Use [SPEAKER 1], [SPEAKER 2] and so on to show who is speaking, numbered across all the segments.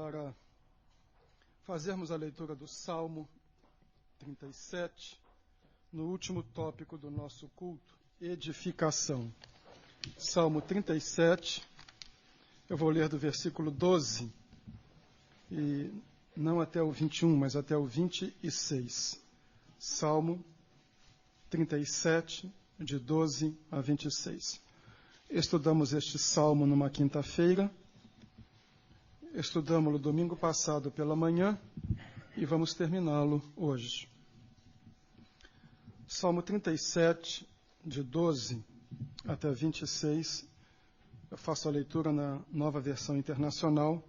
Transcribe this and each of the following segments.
[SPEAKER 1] para fazermos a leitura do Salmo 37, no último tópico do nosso culto, edificação. Salmo 37, eu vou ler do versículo 12, e não até o 21, mas até o 26. Salmo 37, de 12 a 26. Estudamos este salmo numa quinta-feira, estudamos-lo domingo passado pela manhã e vamos terminá-lo hoje. Salmo 37, de 12 até 26, eu faço a leitura na Nova Versão Internacional,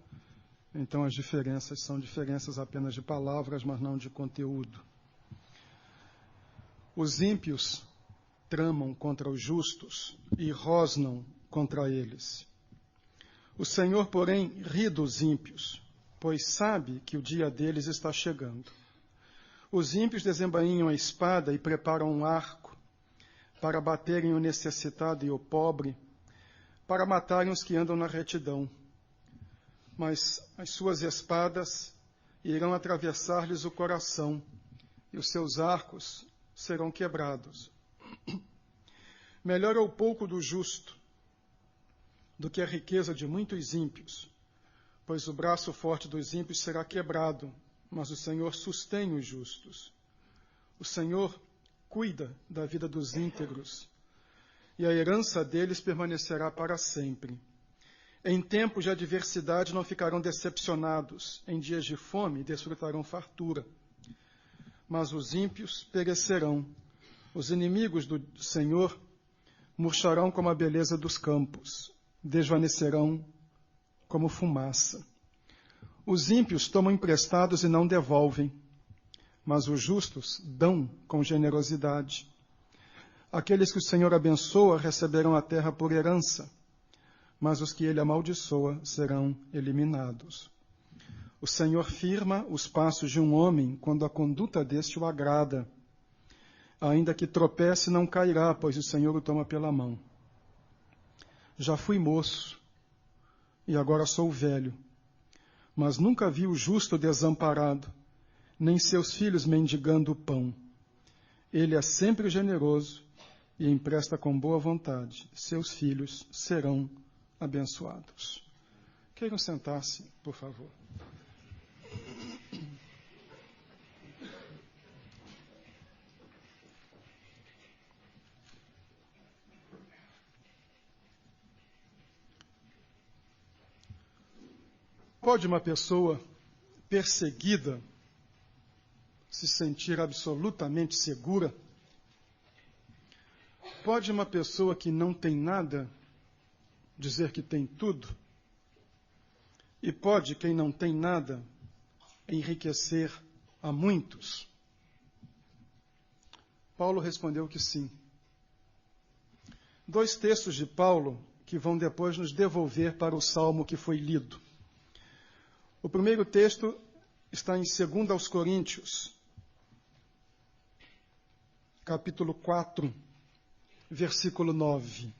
[SPEAKER 1] então as diferenças são diferenças apenas de palavras, mas não de conteúdo. Os ímpios tramam contra os justos e rosnam contra eles. O Senhor, porém, ri dos ímpios, pois sabe que o dia deles está chegando. Os ímpios desembainham a espada e preparam um arco para baterem o necessitado e o pobre, para matarem os que andam na retidão. Mas as suas espadas irão atravessar-lhes o coração, e os seus arcos serão quebrados. Melhor é o pouco do justo do que a riqueza de muitos ímpios, pois o braço forte dos ímpios será quebrado, mas o Senhor sustém os justos. O Senhor cuida da vida dos íntegros, e a herança deles permanecerá para sempre. Em tempos de adversidade não ficarão decepcionados, em dias de fome desfrutarão fartura. Mas os ímpios perecerão, os inimigos do Senhor murcharão como a beleza dos campos, desvanecerão como fumaça. Os ímpios tomam emprestados e não devolvem, mas os justos dão com generosidade. Aqueles que o Senhor abençoa receberão a terra por herança, mas os que ele amaldiçoa serão eliminados. O Senhor firma os passos de um homem quando a conduta deste o agrada. Ainda que tropece, não cairá, pois o Senhor o toma pela mão. Já fui moço, e agora sou velho, mas nunca vi o justo desamparado, nem seus filhos mendigando o pão. Ele é sempre generoso e empresta com boa vontade. Seus filhos serão abençoados. Queiram sentar-se, por favor. Pode uma pessoa perseguida se sentir absolutamente segura? Pode uma pessoa que não tem nada dizer que tem tudo? E pode quem não tem nada enriquecer a muitos? Paulo respondeu que sim. Dois textos de Paulo que vão depois nos devolver para o salmo que foi lido. O primeiro texto está em 2 aos Coríntios, capítulo 4, versículo 9.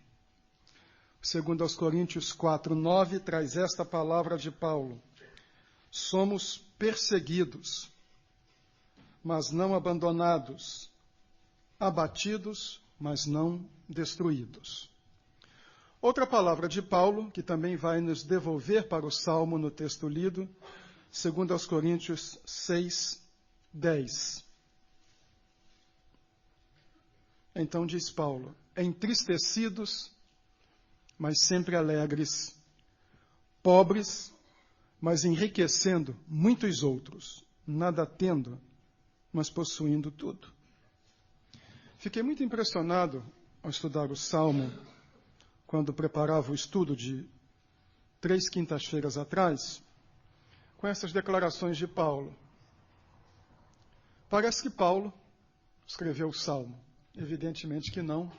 [SPEAKER 1] 2 aos Coríntios 4, 9, traz esta palavra de Paulo. Somos perseguidos, mas não abandonados, abatidos, mas não destruídos. Outra palavra de Paulo, que também vai nos devolver para o Salmo no texto lido, 2 aos Coríntios 6, 10. Então diz Paulo, entristecidos, mas sempre alegres, pobres, mas enriquecendo muitos outros, nada tendo, mas possuindo tudo. Fiquei muito impressionado ao estudar o Salmo, quando preparava o estudo de 3 quintas-feiras atrás, com essas declarações de Paulo. Parece que Paulo escreveu o Salmo. Evidentemente que não,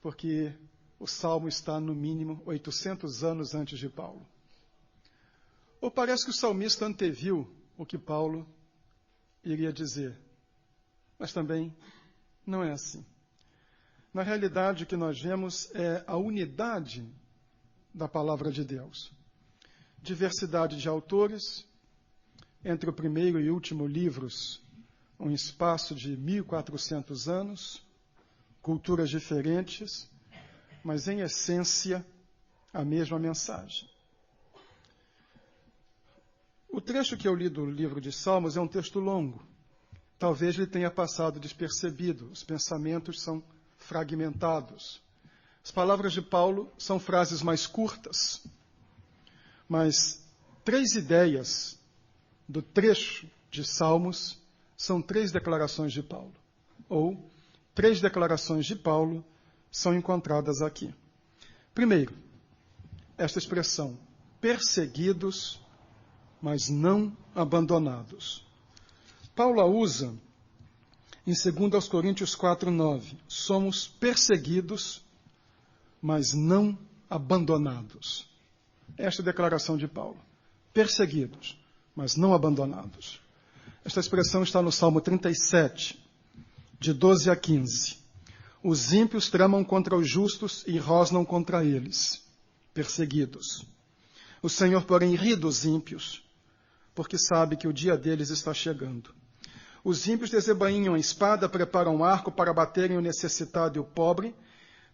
[SPEAKER 1] porque o Salmo está no mínimo 800 anos antes de Paulo. Ou parece que o salmista anteviu o que Paulo iria dizer. Mas também não é assim. Na realidade, o que nós vemos é a unidade da palavra de Deus. diversidade de autores, entre o primeiro e último livros, um espaço de 1.400 anos, culturas diferentes, mas em essência a mesma mensagem. O trecho que eu li do livro de Salmos é um texto longo. Talvez lhe tenha passado despercebido. Os pensamentos são fragmentados. As palavras de Paulo são frases mais curtas. Mas 3 ideias do trecho de Salmos são 3 declarações de Paulo. Ou 3 declarações de Paulo são encontradas aqui. Primeiro, esta expressão, perseguidos, mas não abandonados. Paulo a usa em 2 Coríntios 4:9. Somos perseguidos, mas não abandonados. Esta é a declaração de Paulo. Perseguidos, mas não abandonados. Esta expressão está no Salmo 37, de 12 a 15. Os ímpios tramam contra os justos e rosnam contra eles, perseguidos. O Senhor, porém, ri dos ímpios, porque sabe que o dia deles está chegando. Os ímpios desembainham a espada, preparam arco para baterem o necessitado e o pobre,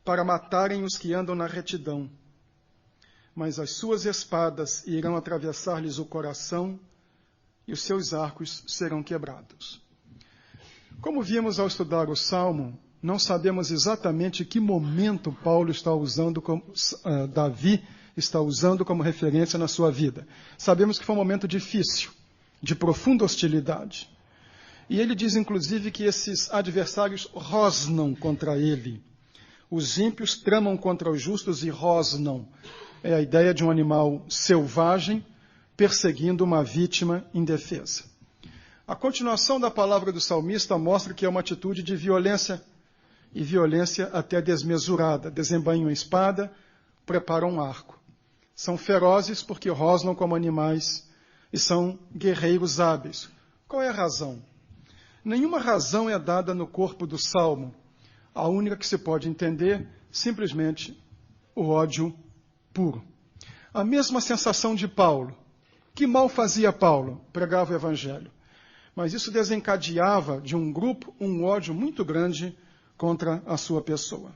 [SPEAKER 1] para matarem os que andam na retidão. Mas as suas espadas irão atravessar-lhes o coração e os seus arcos serão quebrados. Como vimos ao estudar o Salmo, não sabemos exatamente que momento Paulo está usando, Davi está usando como referência na sua vida. Sabemos que foi um momento difícil, de profunda hostilidade. E ele diz, inclusive, que esses adversários rosnam contra ele. Os ímpios tramam contra os justos e rosnam. É a ideia de um animal selvagem perseguindo uma vítima indefesa. A continuação da palavra do salmista mostra que é uma atitude de violência, e violência até desmesurada. Desembainham a espada, preparam um arco. São ferozes porque rosnam como animais e são guerreiros hábeis. Qual é a razão? Nenhuma razão é dada no corpo do Salmo. A única que se pode entender, simplesmente, o ódio puro. A mesma sensação de Paulo. Que mal fazia Paulo? Pregava o Evangelho. Mas isso desencadeava de um grupo um ódio muito grande contra a sua pessoa.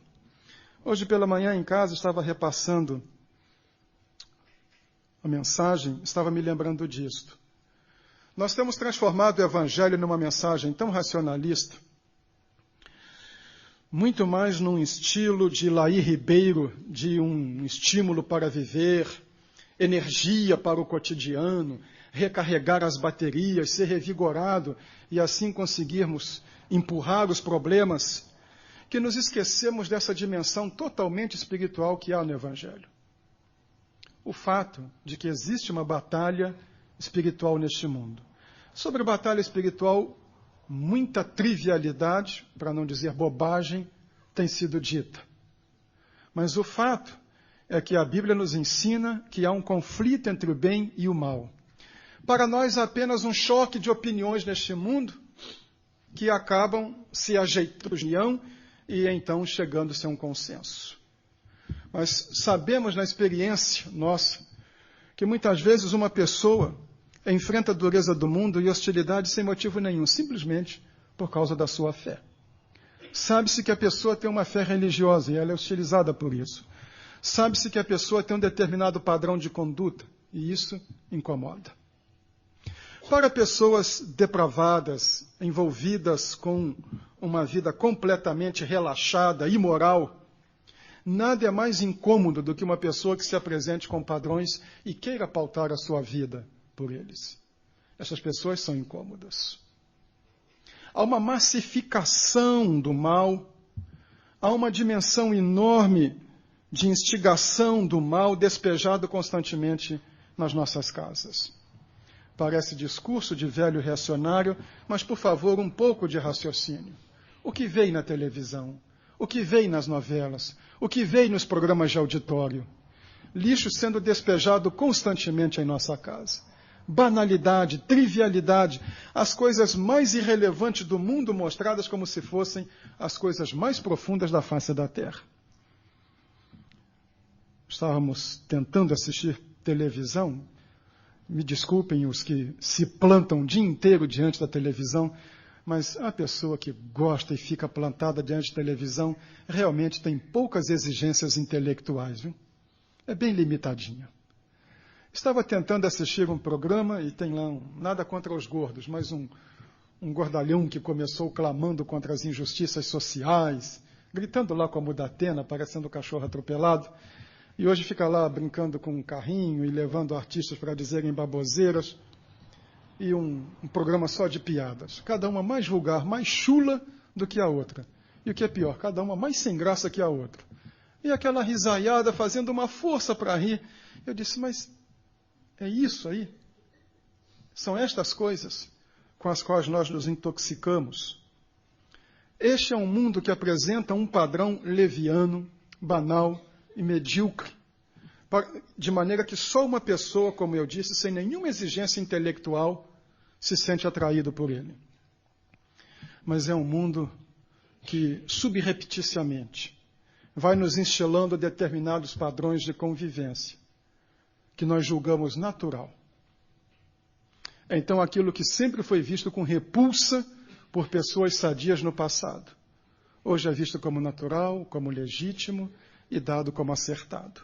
[SPEAKER 1] Hoje pela manhã em casa estava repassando a mensagem, estava me lembrando disto. Nós temos transformado o Evangelho numa mensagem tão racionalista, muito mais num estilo de Laí Ribeiro, de um estímulo para viver, energia para o cotidiano, recarregar as baterias, ser revigorado e assim conseguirmos empurrar os problemas, que nos esquecemos dessa dimensão totalmente espiritual que há no Evangelho. O fato de que existe uma batalha espiritual neste mundo. Sobre batalha espiritual, muita trivialidade, para não dizer bobagem, tem sido dita. Mas o fato é que a Bíblia nos ensina que há um conflito entre o bem e o mal. Para nós, há apenas um choque de opiniões neste mundo que acabam se ajeitando e então chegando-se a um consenso. Mas sabemos na experiência nossa que muitas vezes uma pessoa enfrenta a dureza do mundo e hostilidade sem motivo nenhum, simplesmente por causa da sua fé. Sabe-se que a pessoa tem uma fé religiosa e ela é hostilizada por isso. Sabe-se que a pessoa tem um determinado padrão de conduta e isso incomoda. Para pessoas depravadas, envolvidas com uma vida completamente relaxada, imoral, nada é mais incômodo do que uma pessoa que se apresente com padrões e queira pautar a sua vida por eles. Essas pessoas são incômodas. Há uma massificação do mal, há uma dimensão enorme de instigação do mal despejado constantemente nas nossas casas. Parece discurso de velho reacionário, mas, por favor, um pouco de raciocínio. O que veio na televisão? O que veio nas novelas? O que veio nos programas de auditório? Lixo sendo despejado constantemente em nossa casa. Banalidade, trivialidade, as coisas mais irrelevantes do mundo mostradas como se fossem as coisas mais profundas da face da terra. Estávamos tentando assistir televisão, Me desculpem os que se plantam o dia inteiro diante da televisão, mas a pessoa que gosta e fica plantada diante da televisão realmente tem poucas exigências intelectuais, viu? É bem limitadinha. Estava tentando assistir um programa e tem lá nada contra os gordos, mas um gordalhão que começou clamando contra as injustiças sociais, gritando lá como da Atena, parecendo um cachorro atropelado, e hoje fica lá brincando com um carrinho e levando artistas para dizerem baboseiras, e um programa só de piadas, cada uma mais vulgar, mais chula do que a outra. E o que é pior, cada uma mais sem graça que a outra. E aquela risaiada fazendo uma força para rir. Eu disse, mas é isso aí? São estas coisas com as quais nós nos intoxicamos. Este é um mundo que apresenta um padrão leviano, banal e medíocre, de maneira que só uma pessoa, como eu disse, sem nenhuma exigência intelectual, se sente atraído por ele. Mas é um mundo que, subrepticiamente, vai nos instilando determinados padrões de convivência, que nós julgamos natural. Então, aquilo que sempre foi visto com repulsa por pessoas sadias no passado, hoje é visto como natural, como legítimo e dado como acertado.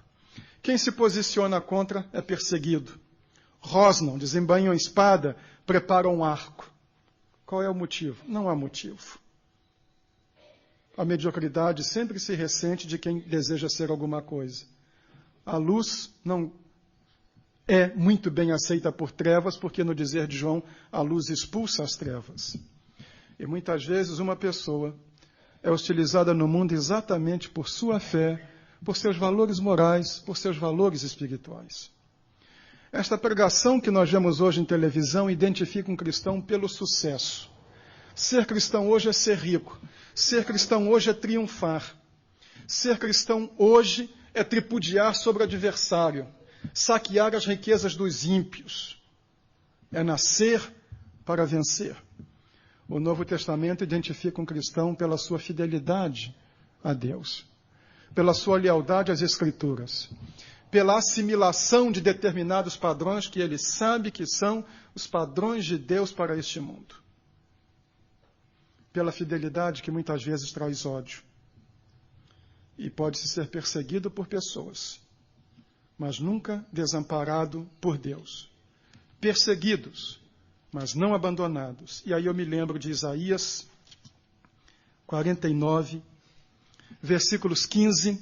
[SPEAKER 1] Quem se posiciona contra é perseguido. Rosnam, desembainham a espada, preparam um arco. Qual é o motivo? Não há motivo. A mediocridade sempre se ressente de quem deseja ser alguma coisa. A luz não é muito bem aceita por trevas, porque no dizer de João, a luz expulsa as trevas. E muitas vezes uma pessoa é hostilizada no mundo exatamente por sua fé, por seus valores morais, por seus valores espirituais. Esta pregação que nós vemos hoje em televisão identifica um cristão pelo sucesso. Ser cristão hoje é ser rico. Ser cristão hoje é triunfar. Ser cristão hoje é tripudiar sobre o adversário, saquear as riquezas dos ímpios. É nascer para vencer. O Novo Testamento identifica um cristão pela sua fidelidade a Deus, pela sua lealdade às Escrituras, pela assimilação de determinados padrões que ele sabe que são os padrões de Deus para este mundo. Pela fidelidade que muitas vezes traz ódio. E pode-se ser perseguido por pessoas, mas nunca desamparado por Deus. Perseguidos, mas não abandonados. E aí eu me lembro de Isaías 49, versículos 15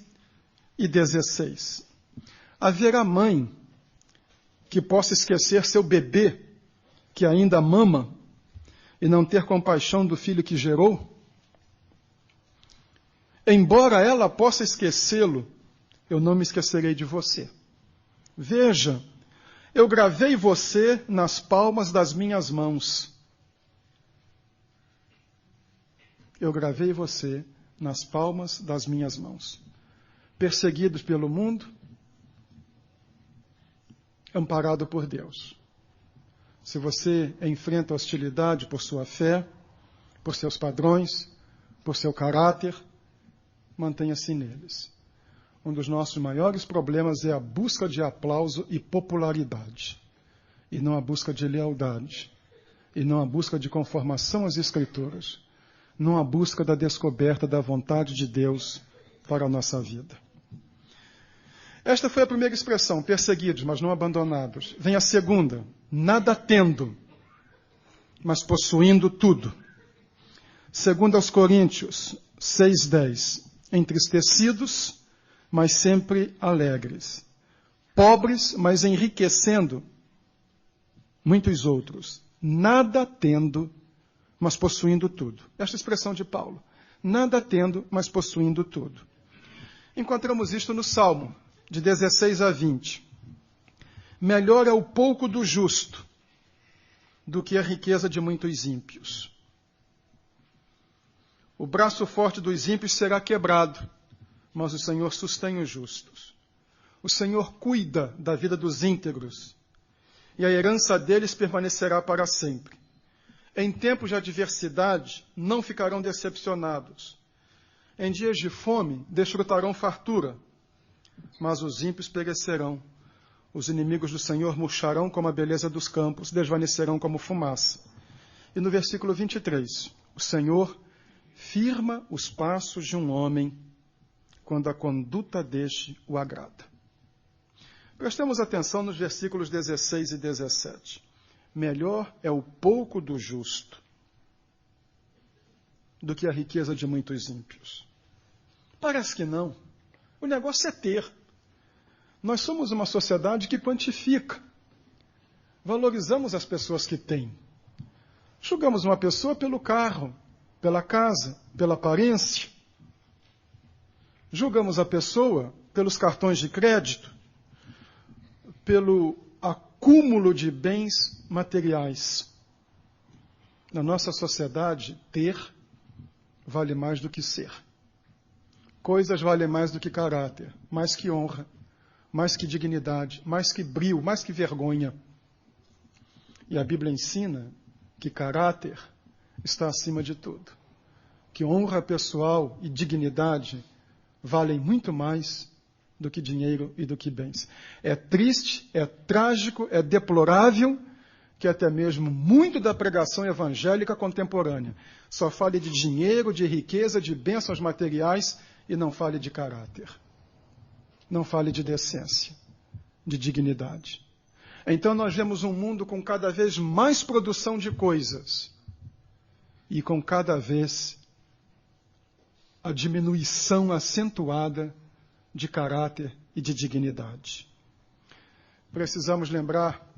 [SPEAKER 1] e 16. Haverá mãe que possa esquecer seu bebê, que ainda mama, e não ter compaixão do filho que gerou? Embora ela possa esquecê-lo, eu não me esquecerei de você. Veja, eu gravei você nas palmas das minhas mãos. Eu gravei você nas palmas das minhas mãos. Perseguidos pelo mundo, amparado por Deus. Se você enfrenta hostilidade por sua fé, por seus padrões, por seu caráter, mantenha-se neles. Um dos nossos maiores problemas é a busca de aplauso e popularidade, e não a busca de lealdade, e não a busca de conformação às Escrituras, não a busca da descoberta da vontade de Deus para a nossa vida. Esta foi a primeira expressão, perseguidos, mas não abandonados. Vem a segunda, nada tendo, mas possuindo tudo. Segundo aos Coríntios 6:10, entristecidos, mas sempre alegres. Pobres, mas enriquecendo muitos outros. Nada tendo, mas possuindo tudo. Esta expressão de Paulo. Nada tendo, mas possuindo tudo. Encontramos isto no Salmo, de 16 a 20. Melhor é o pouco do justo do que a riqueza de muitos ímpios. O braço forte dos ímpios será quebrado, mas o Senhor sustém os justos. O Senhor cuida da vida dos íntegros, e a herança deles permanecerá para sempre. Em tempos de adversidade, não ficarão decepcionados. Em dias de fome, desfrutarão fartura, mas os ímpios perecerão. Os inimigos do Senhor murcharão como a beleza dos campos, desvanecerão como fumaça. E no versículo 23, o Senhor firma os passos de um homem quando a conduta deste o agrada. Prestemos atenção nos versículos 16 e 17. Melhor é o pouco do justo do que a riqueza de muitos ímpios. Parece que não. O negócio é ter. Nós somos uma sociedade que quantifica. Valorizamos as pessoas que têm. Julgamos uma pessoa pelo carro, pela casa, pela aparência. Julgamos a pessoa pelos cartões de crédito, pelo acúmulo de bens materiais. Na nossa sociedade, ter vale mais do que ser. Coisas valem mais do que caráter, mais que honra, mais que dignidade, mais que brio, mais que vergonha. E a Bíblia ensina que caráter está acima de tudo. Que honra pessoal e dignidade valem muito mais do que dinheiro e do que bens. É triste, é trágico, é deplorável que até mesmo muito da pregação evangélica contemporânea só fale de dinheiro, de riqueza, de bênçãos materiais e não fale de caráter. Não fale de decência, de dignidade. Então nós vemos um mundo com cada vez mais produção de coisas e com cada vez a diminuição acentuada de caráter e de dignidade. Precisamos lembrar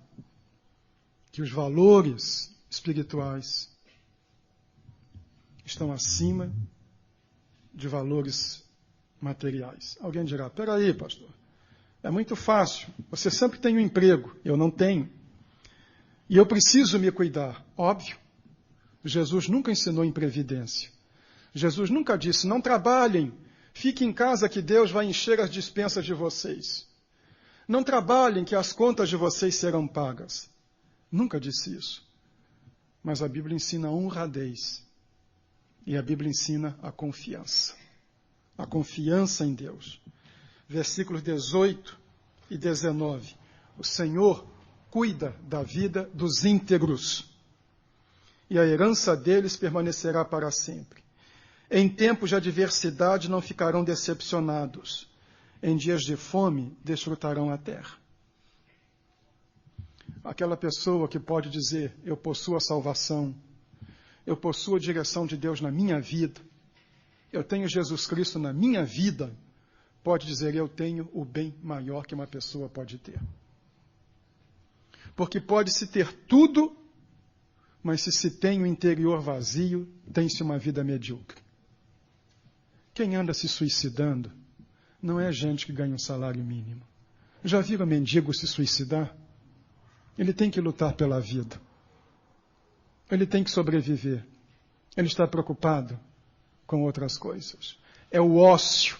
[SPEAKER 1] que os valores espirituais estão acima de valores materiais. Alguém dirá, peraí, pastor, é muito fácil, você sempre tem um emprego, eu não tenho. E eu preciso me cuidar. Óbvio, Jesus nunca ensinou imprevidência. Jesus nunca disse, não trabalhem, fiquem em casa que Deus vai encher as despensas de vocês. Não trabalhem que as contas de vocês serão pagas. Nunca disse isso. Mas a Bíblia ensina a honradez. E a Bíblia ensina a confiança. A confiança em Deus. Versículos 18 e 19. O Senhor cuida da vida dos íntegros. E a herança deles permanecerá para sempre. Em tempos de adversidade não ficarão decepcionados. Em dias de fome desfrutarão a terra. Aquela pessoa que pode dizer, eu possuo a salvação, eu possuo a direção de Deus na minha vida, eu tenho Jesus Cristo na minha vida, pode dizer, eu tenho o bem maior que uma pessoa pode ter. Porque pode-se ter tudo, mas se tem o interior vazio, tem-se uma vida medíocre. Quem anda se suicidando não é gente que ganha um salário mínimo. Já viram mendigo se suicidar? Ele tem que lutar pela vida. Ele tem que sobreviver. Ele está preocupado com outras coisas. É o ócio.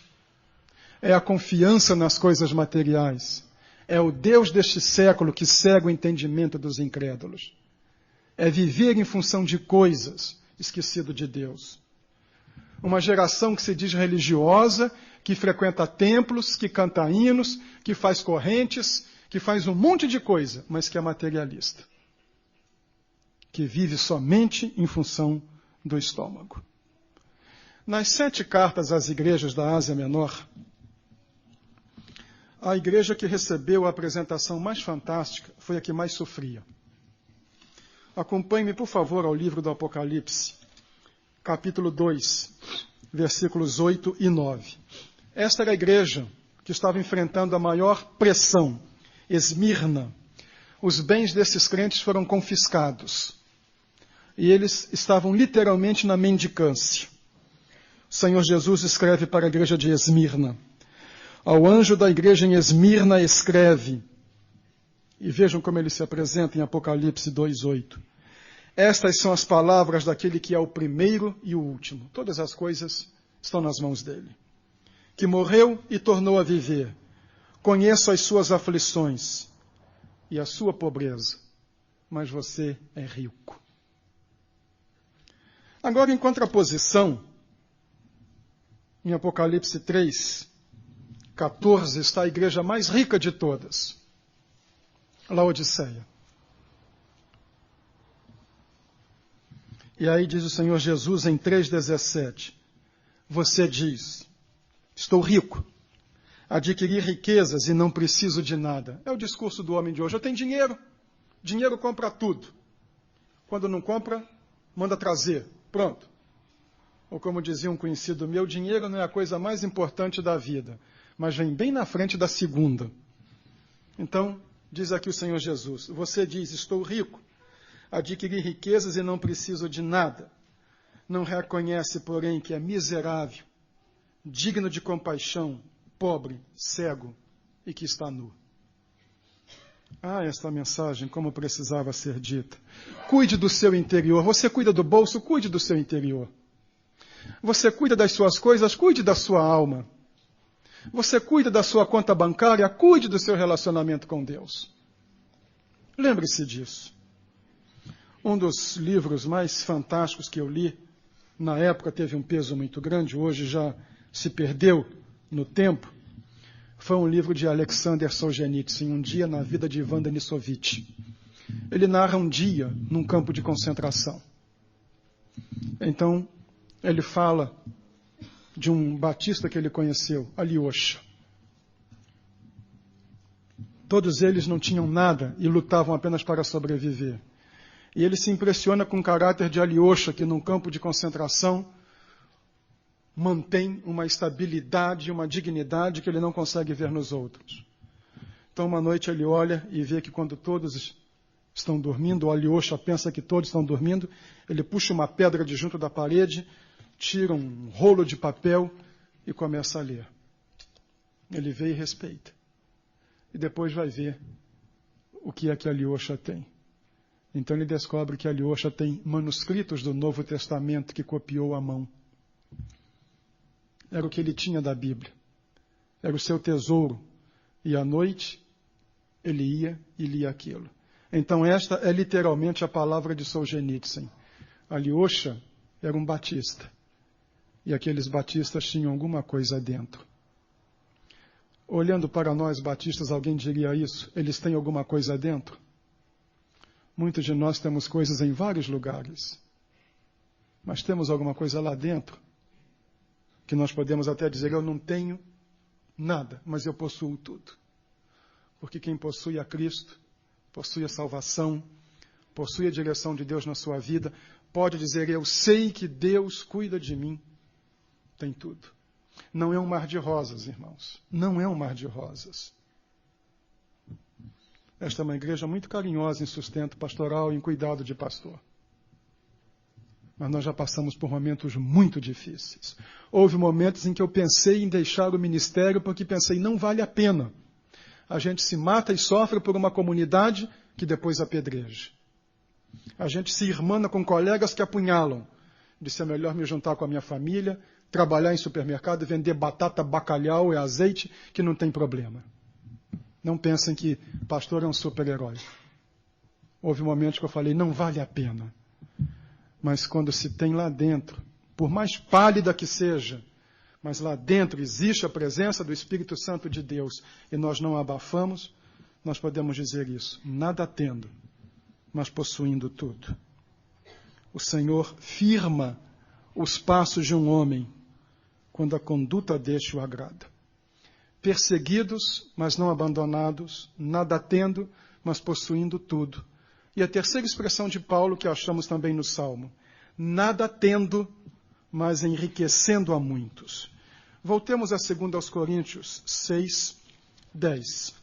[SPEAKER 1] É a confiança nas coisas materiais. É o Deus deste século que cega o entendimento dos incrédulos. É viver em função de coisas, esquecido de Deus. Uma geração que se diz religiosa, que frequenta templos, que canta hinos, que faz correntes, que faz um monte de coisa, mas que é materialista. Que vive somente em função do estômago. Nas 7 cartas às igrejas da Ásia Menor, a igreja que recebeu a apresentação mais fantástica foi a que mais sofria. Acompanhe-me, por favor, ao livro do Apocalipse, capítulo 2, versículos 8 e 9. Esta era a igreja que estava enfrentando a maior pressão. Esmirna. Os bens desses crentes foram confiscados. E eles estavam literalmente na mendicância. O Senhor Jesus escreve para a igreja de Esmirna. Ao anjo da igreja em Esmirna escreve. E vejam como ele se apresenta em Apocalipse 2:8. Estas são as palavras daquele que é o primeiro e o último. Todas as coisas estão nas mãos dele. Que morreu e tornou a viver. Conheço as suas aflições e a sua pobreza, mas você é rico. Agora, em contraposição, em Apocalipse 3, 14, está a igreja mais rica de todas. Laodiceia. E aí diz o Senhor Jesus em 3,17, você diz, estou rico, adquiri riquezas e não preciso de nada. É o discurso do homem de hoje, eu tenho dinheiro, dinheiro compra tudo. Quando não compra, manda trazer, pronto. Ou como dizia um conhecido meu, dinheiro não é a coisa mais importante da vida, mas vem bem na frente da segunda. Então, diz aqui o Senhor Jesus, você diz, estou rico, adquiri riquezas e não preciso de nada. Não reconhece, porém, que é miserável, digno de compaixão, pobre, cego e que está nu. Ah, esta mensagem, como precisava ser dita. Cuide do seu interior. Você cuida do bolso, cuide do seu interior. Você cuida das suas coisas, cuide da sua alma. Você cuida da sua conta bancária, cuide do seu relacionamento com Deus. Lembre-se disso. Um dos livros mais fantásticos que eu li, na época teve um peso muito grande, hoje já se perdeu no tempo, foi um livro de Alexander Solzhenitsyn, Um Dia na Vida de Ivan Denisovich. Ele narra um dia num campo de concentração. Então, ele fala de um batista que ele conheceu, Alyosha. Todos eles não tinham nada e lutavam apenas para sobreviver. E ele se impressiona com o caráter de Alyosha, que num campo de concentração mantém uma estabilidade e uma dignidade que ele não consegue ver nos outros. Então, uma noite ele olha e vê que quando todos estão dormindo, o Alyosha pensa que todos estão dormindo, ele puxa uma pedra de junto da parede, tira um rolo de papel e começa a ler. Ele vê e respeita. E depois vai ver o que é que Alyosha tem. Então ele descobre que Alyosha tem manuscritos do Novo Testamento que copiou à mão. Era o que ele tinha da Bíblia. Era o seu tesouro. E à noite ele ia e lia aquilo. Então esta é literalmente a palavra de Solzhenitsyn. Alyosha era um batista. E aqueles batistas tinham alguma coisa dentro. Olhando para nós batistas, alguém diria isso? Eles têm alguma coisa dentro? Muitos de nós temos coisas em vários lugares. Mas temos alguma coisa lá dentro? Que nós podemos até dizer, eu não tenho nada, mas eu possuo tudo. Porque quem possui a Cristo, possui a salvação, possui a direção de Deus na sua vida, pode dizer, eu sei que Deus cuida de mim. Tem tudo. Não é um mar de rosas, irmãos. Não é um mar de rosas. Esta é uma igreja muito carinhosa em sustento pastoral e em cuidado de pastor. Mas nós já passamos por momentos muito difíceis. Houve momentos em que eu pensei em deixar o ministério porque pensei, não vale a pena. A gente se mata e sofre por uma comunidade que depois apedreja. A gente se irmana com colegas que apunhalam. Disse, é melhor me juntar com a minha família, trabalhar em supermercado, vender batata, bacalhau e azeite, que não tem problema. Não pensem que pastor é um super-herói. Houve momentos que eu falei, não vale a pena. Mas quando se tem lá dentro, por mais pálida que seja, mas lá dentro existe a presença do Espírito Santo de Deus e nós não abafamos, nós podemos dizer isso, nada tendo, mas possuindo tudo. O Senhor firma os passos de um homem quando a conduta deste o agrada. Perseguidos, mas não abandonados, nada tendo, mas possuindo tudo. E a terceira expressão de Paulo, que achamos também no Salmo, nada tendo, mas enriquecendo a muitos. Voltemos a 2 Coríntios 6, 10.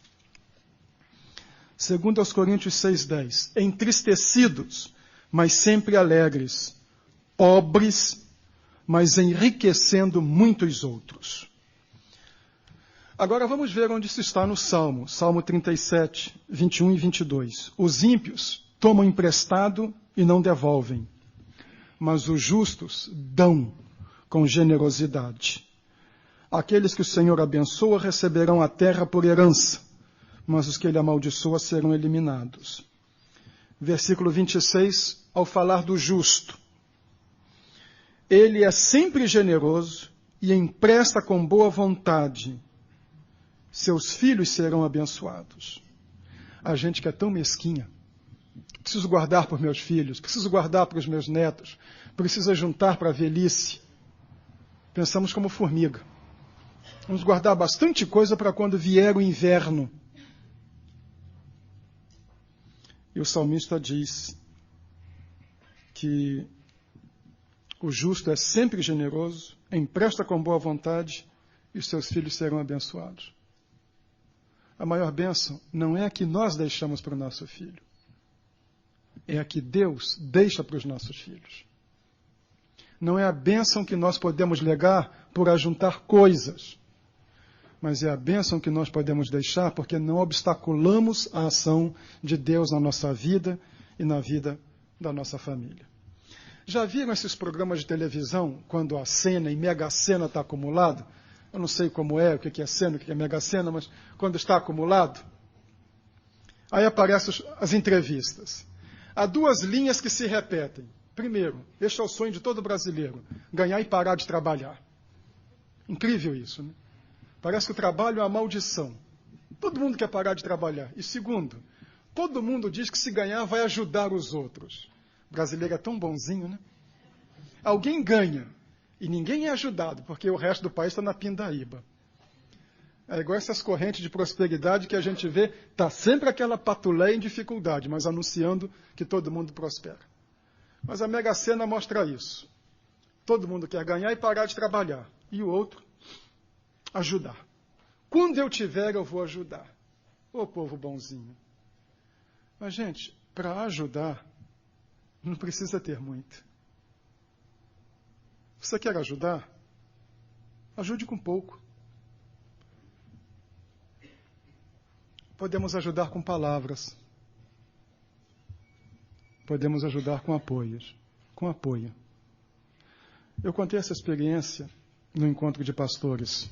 [SPEAKER 1] 2 Coríntios 6, 10. Entristecidos, mas sempre alegres, pobres, mas enriquecendo muitos outros. Agora vamos ver onde se está no Salmo, Salmo 37, 21 e 22. Os ímpios tomam emprestado e não devolvem, mas os justos dão com generosidade. Aqueles que o Senhor abençoa receberão a terra por herança, mas os que ele amaldiçoa serão eliminados. Versículo 26, ao falar do justo. Ele é sempre generoso e empresta com boa vontade. Seus filhos serão abençoados. a gente que é tão mesquinha. Preciso guardar para os meus filhos, preciso guardar para os meus netos, preciso juntar para a velhice. Pensamos como formiga. Vamos guardar bastante coisa para quando vier o inverno. E o salmista diz que o justo é sempre generoso, empresta com boa vontade e os seus filhos serão abençoados. A maior bênção não é a que nós deixamos para o nosso filho, é a que Deus deixa para os nossos filhos. Não é a bênção que nós podemos legar por ajuntar coisas, mas é a bênção que nós podemos deixar porque não obstaculamos a ação de Deus na nossa vida e na vida da nossa família. Já viram esses programas de televisão, quando a Sena e Mega Sena está acumulado? Eu não sei como é, o que é Sena, o que é Mega Sena, mas quando está acumulado, aí aparecem as entrevistas. Há duas linhas que se repetem. Primeiro, este é o sonho de todo brasileiro, ganhar e parar de trabalhar. Incrível isso, né? Parece que o trabalho é uma maldição. Todo mundo quer parar de trabalhar. E segundo, todo mundo diz que se ganhar vai ajudar os outros. O brasileiro é tão bonzinho, né? Alguém ganha e ninguém é ajudado, porque o resto do país está na pindaíba. É igual essas correntes de prosperidade que a gente vê, está sempre aquela patuleia em dificuldade, mas anunciando que todo mundo prospera. Mas a Mega Sena mostra isso. Todo mundo quer ganhar e parar de trabalhar. E o outro, ajudar. Quando eu tiver, eu vou ajudar. Ô povo bonzinho. Mas, gente, para ajudar, não precisa ter muito. Você quer ajudar? Ajude com pouco. Podemos ajudar com palavras. Podemos ajudar com apoios. Com apoio. Eu contei essa experiência no encontro de pastores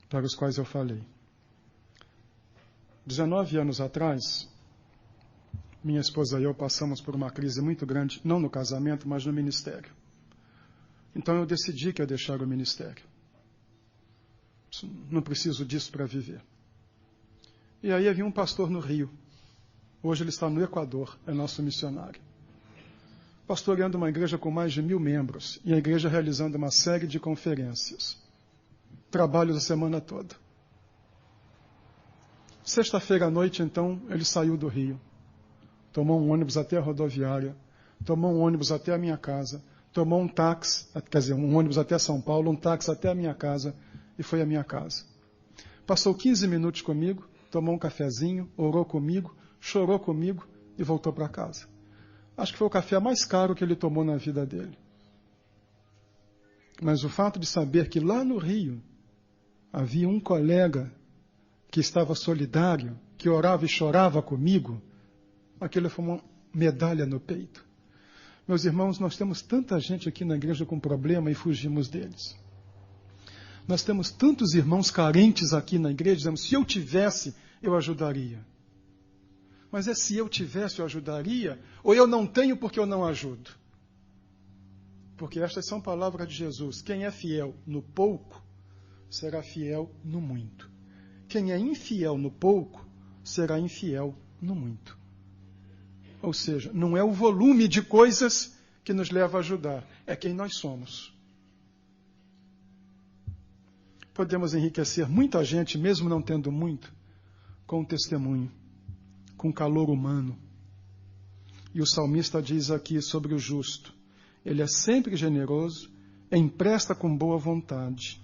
[SPEAKER 1] para os quais eu falei. 19 anos atrás, minha esposa e eu passamos por uma crise muito grande, não no casamento, mas no ministério. Então eu decidi que ia deixar o ministério. Não preciso disso para viver. E aí havia um pastor no Rio. Hoje ele está no Equador, é nosso missionário. Pastoreando uma igreja com mais de 1.000 membros, e a igreja realizando uma série de conferências. Trabalhos a semana toda. Sexta-feira à noite, então, ele saiu do Rio. Tomou um ônibus até a rodoviária, tomou um ônibus até a minha casa, tomou um táxi, quer dizer, um ônibus até São Paulo, um táxi até a minha casa, e foi à minha casa. Passou 15 minutos comigo, tomou um cafezinho, orou comigo, chorou comigo e voltou para casa. Acho que foi o café mais caro que ele tomou na vida dele. Mas o fato de saber que lá no Rio havia um colega que estava solidário, que orava e chorava comigo, aquilo foi uma medalha no peito. Meus irmãos, nós temos tanta gente aqui na igreja com problema e fugimos deles. Nós temos tantos irmãos carentes aqui na igreja, dizendo, se eu tivesse, eu ajudaria. Mas é se eu tivesse, eu ajudaria, ou eu não tenho porque eu não ajudo? Porque estas são palavras de Jesus. Quem é fiel no pouco, será fiel no muito. Quem é infiel no pouco, será infiel no muito. Ou seja, não é o volume de coisas que nos leva a ajudar, é quem nós somos. Podemos enriquecer muita gente, mesmo não tendo muito, com o testemunho, com calor humano. E o salmista diz aqui sobre o justo, ele é sempre generoso, empresta com boa vontade.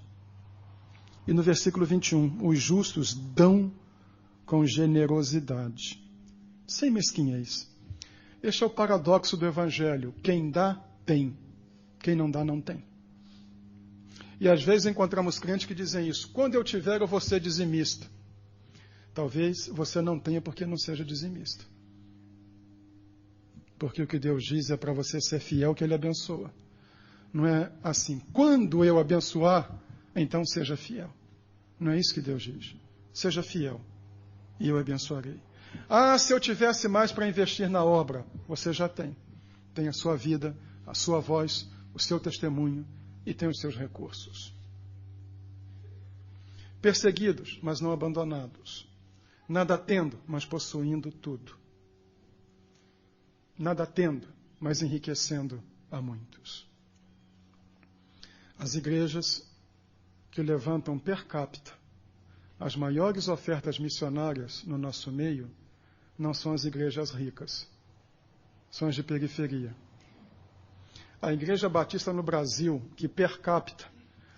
[SPEAKER 1] E no versículo 21, os justos dão com generosidade, sem mesquinhez. Este é o paradoxo do Evangelho. Quem dá, tem. Quem não dá, não tem. E às vezes encontramos crentes que dizem isso. Quando eu tiver, eu vou ser dizimista. Talvez você não tenha porque não seja dizimista. Porque o que Deus diz é para você ser fiel que Ele abençoa. Não é assim. Quando eu abençoar, então seja fiel. Não é isso que Deus diz. Seja fiel e eu abençoarei. Ah, se eu tivesse mais para investir na obra, você já tem. Tem a sua vida, a sua voz, o seu testemunho e tem os seus recursos. Perseguidos, mas não abandonados. Nada tendo, mas possuindo tudo. Nada tendo, mas enriquecendo a muitos. As igrejas que levantam per capita as maiores ofertas missionárias no nosso meio não são as igrejas ricas, são as de periferia. A Igreja Batista no Brasil, que per capita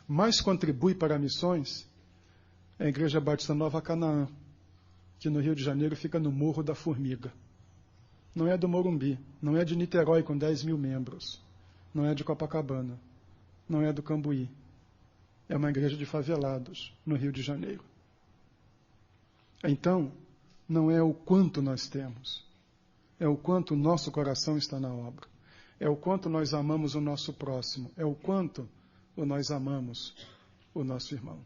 [SPEAKER 1] mais contribui para missões, é a Igreja Batista Nova Canaã, que no Rio de Janeiro fica no Morro da Formiga. Não é do Morumbi, não é de Niterói com 10 mil membros, não é de Copacabana, não é do Cambuí. É uma igreja de favelados no Rio de Janeiro. Então, não é o quanto nós temos, é o quanto o nosso coração está na obra. É o quanto nós amamos o nosso próximo, é o quanto nós amamos o nosso irmão.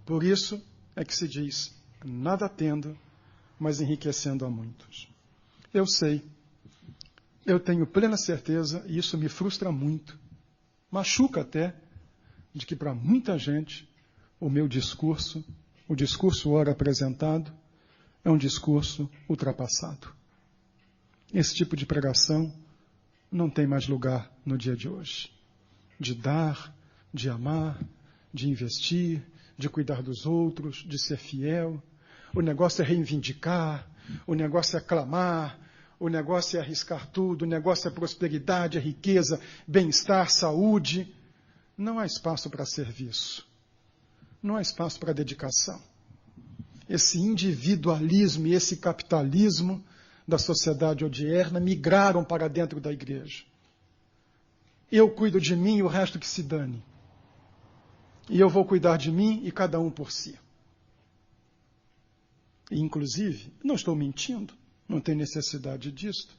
[SPEAKER 1] Por isso é que se diz, nada tendo, mas enriquecendo a muitos. Eu sei, eu tenho plena certeza, e isso me frustra muito, machuca até, de que para muita gente o meu discurso, o discurso ora apresentado, é um discurso ultrapassado. Esse tipo de pregação não tem mais lugar no dia de hoje. De dar, de amar, de investir, de cuidar dos outros, de ser fiel. O negócio é reivindicar, o negócio é clamar, o negócio é arriscar tudo, o negócio é prosperidade, é riqueza, bem-estar, saúde. Não há espaço para serviço. Não há espaço para dedicação. Esse individualismo e esse capitalismo da sociedade odierna migraram para dentro da igreja. Eu cuido de mim e o resto que se dane. E eu vou cuidar de mim e cada um por si. E, inclusive, não estou mentindo, não tem necessidade disso,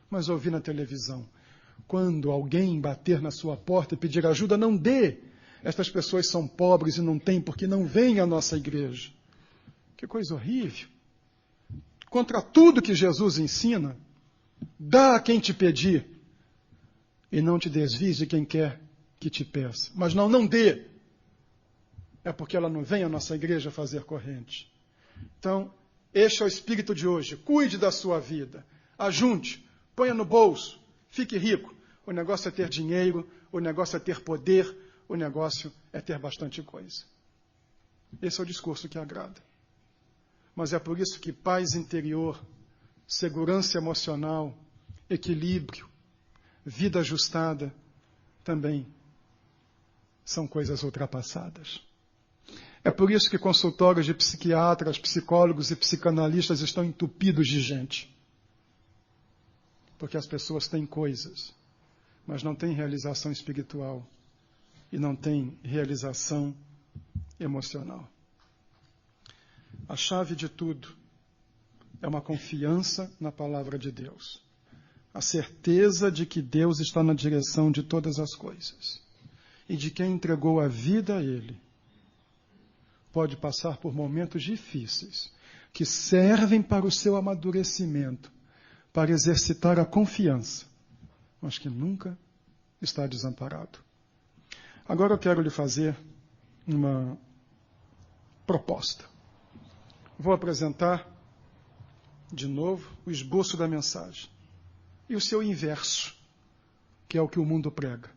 [SPEAKER 1] mas ouvi na televisão, quando alguém bater na sua porta e pedir ajuda, não dê. Estas pessoas são pobres e não têm porque não vêm à nossa igreja. Que coisa horrível. Contra tudo que Jesus ensina, dá a quem te pedir e não te desvies de quem quer que te peça. Mas não dê. É porque ela não vem à nossa igreja fazer corrente. Então, este é o espírito de hoje. Cuide da sua vida. Ajunte, ponha no bolso, fique rico. O negócio é ter dinheiro, o negócio é ter poder, o negócio é ter bastante coisa. Esse é o discurso que agrada. Mas é por isso que paz interior, segurança emocional, equilíbrio, vida ajustada, também são coisas ultrapassadas. É por isso que consultórios de psiquiatras, psicólogos e psicanalistas estão entupidos de gente. Porque as pessoas têm coisas, mas não têm realização espiritual e não têm realização emocional. A chave de tudo é uma confiança na palavra de Deus. A certeza de que Deus está na direção de todas as coisas. E de quem entregou a vida a Ele. Pode passar por momentos difíceis, que servem para o seu amadurecimento, para exercitar a confiança, mas que nunca está desamparado. Agora eu quero lhe fazer uma proposta. Vou apresentar, de novo, o esboço da mensagem. E o seu inverso, que é o que o mundo prega.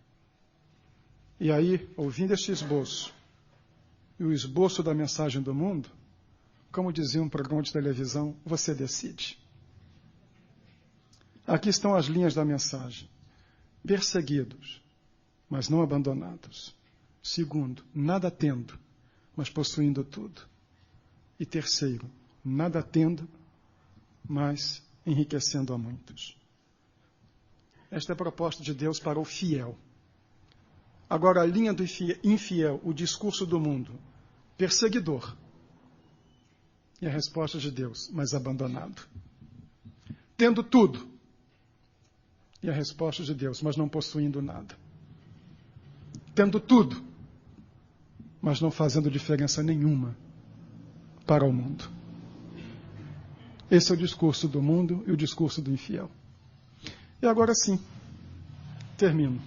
[SPEAKER 1] E aí, ouvindo este esboço, e o esboço da mensagem do mundo, como dizia um programa de televisão, você decide. Aqui estão as linhas da mensagem. Perseguidos, mas não abandonados. Segundo, nada tendo, mas possuindo tudo. E terceiro, nada tendo, mas enriquecendo a muitos. Esta é a proposta de Deus para o fiel. Agora, a linha do infiel, o discurso do mundo, perseguidor. E a resposta de Deus, mas abandonado. Tendo tudo. E a resposta de Deus, mas não possuindo nada. Tendo tudo, mas não fazendo diferença nenhuma para o mundo. Esse é o discurso do mundo e o discurso do infiel. E agora sim, termino.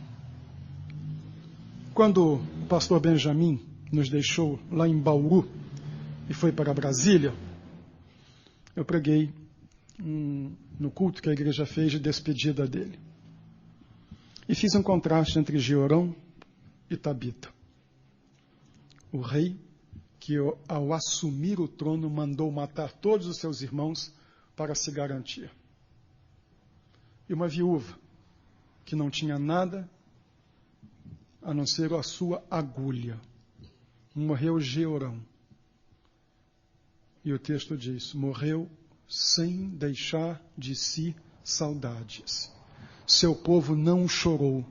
[SPEAKER 1] Quando o pastor Benjamin nos deixou lá em Bauru e foi para Brasília, eu preguei no culto que a igreja fez de despedida dele. E fiz um contraste entre Georão e Tabita. O rei que, ao assumir o trono, mandou matar todos os seus irmãos para se garantir. E uma viúva que não tinha nada a não ser a sua agulha. Morreu Georão. E o texto diz, morreu sem deixar de si saudades. Seu povo não o chorou,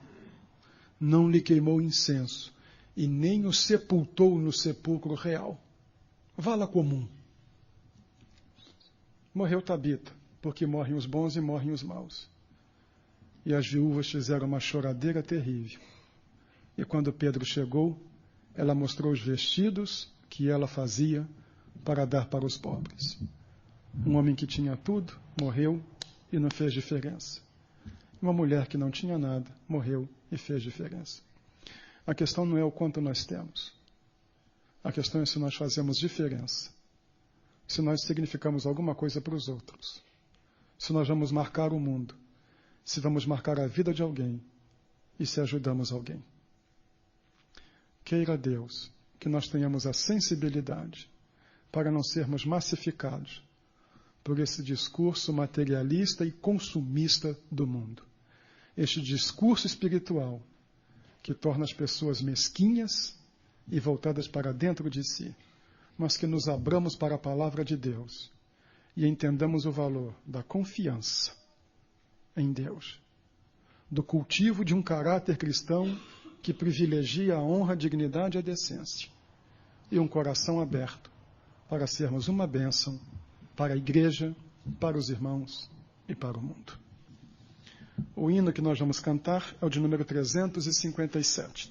[SPEAKER 1] não lhe queimou incenso, e nem o sepultou no sepulcro real. Vala comum. Morreu Tabita, porque morrem os bons e morrem os maus. E as viúvas fizeram uma choradeira terrível. E quando Pedro chegou, ela mostrou os vestidos que ela fazia para dar para os pobres. Um homem que tinha tudo, morreu e não fez diferença. Uma mulher que não tinha nada, morreu e fez diferença. A questão não é o quanto nós temos. A questão é se nós fazemos diferença. Se nós significamos alguma coisa para os outros. Se nós vamos marcar o mundo. Se vamos marcar a vida de alguém. E se ajudamos alguém. Queira Deus que nós tenhamos a sensibilidade para não sermos massificados por esse discurso materialista e consumista do mundo. Este discurso espiritual que torna as pessoas mesquinhas e voltadas para dentro de si, mas que nos abramos para a palavra de Deus e entendamos o valor da confiança em Deus, do cultivo de um caráter cristão que privilegia a honra, a dignidade e a decência, e um coração aberto para sermos uma bênção para a igreja, para os irmãos e para o mundo. O hino que nós vamos cantar é o de número 357.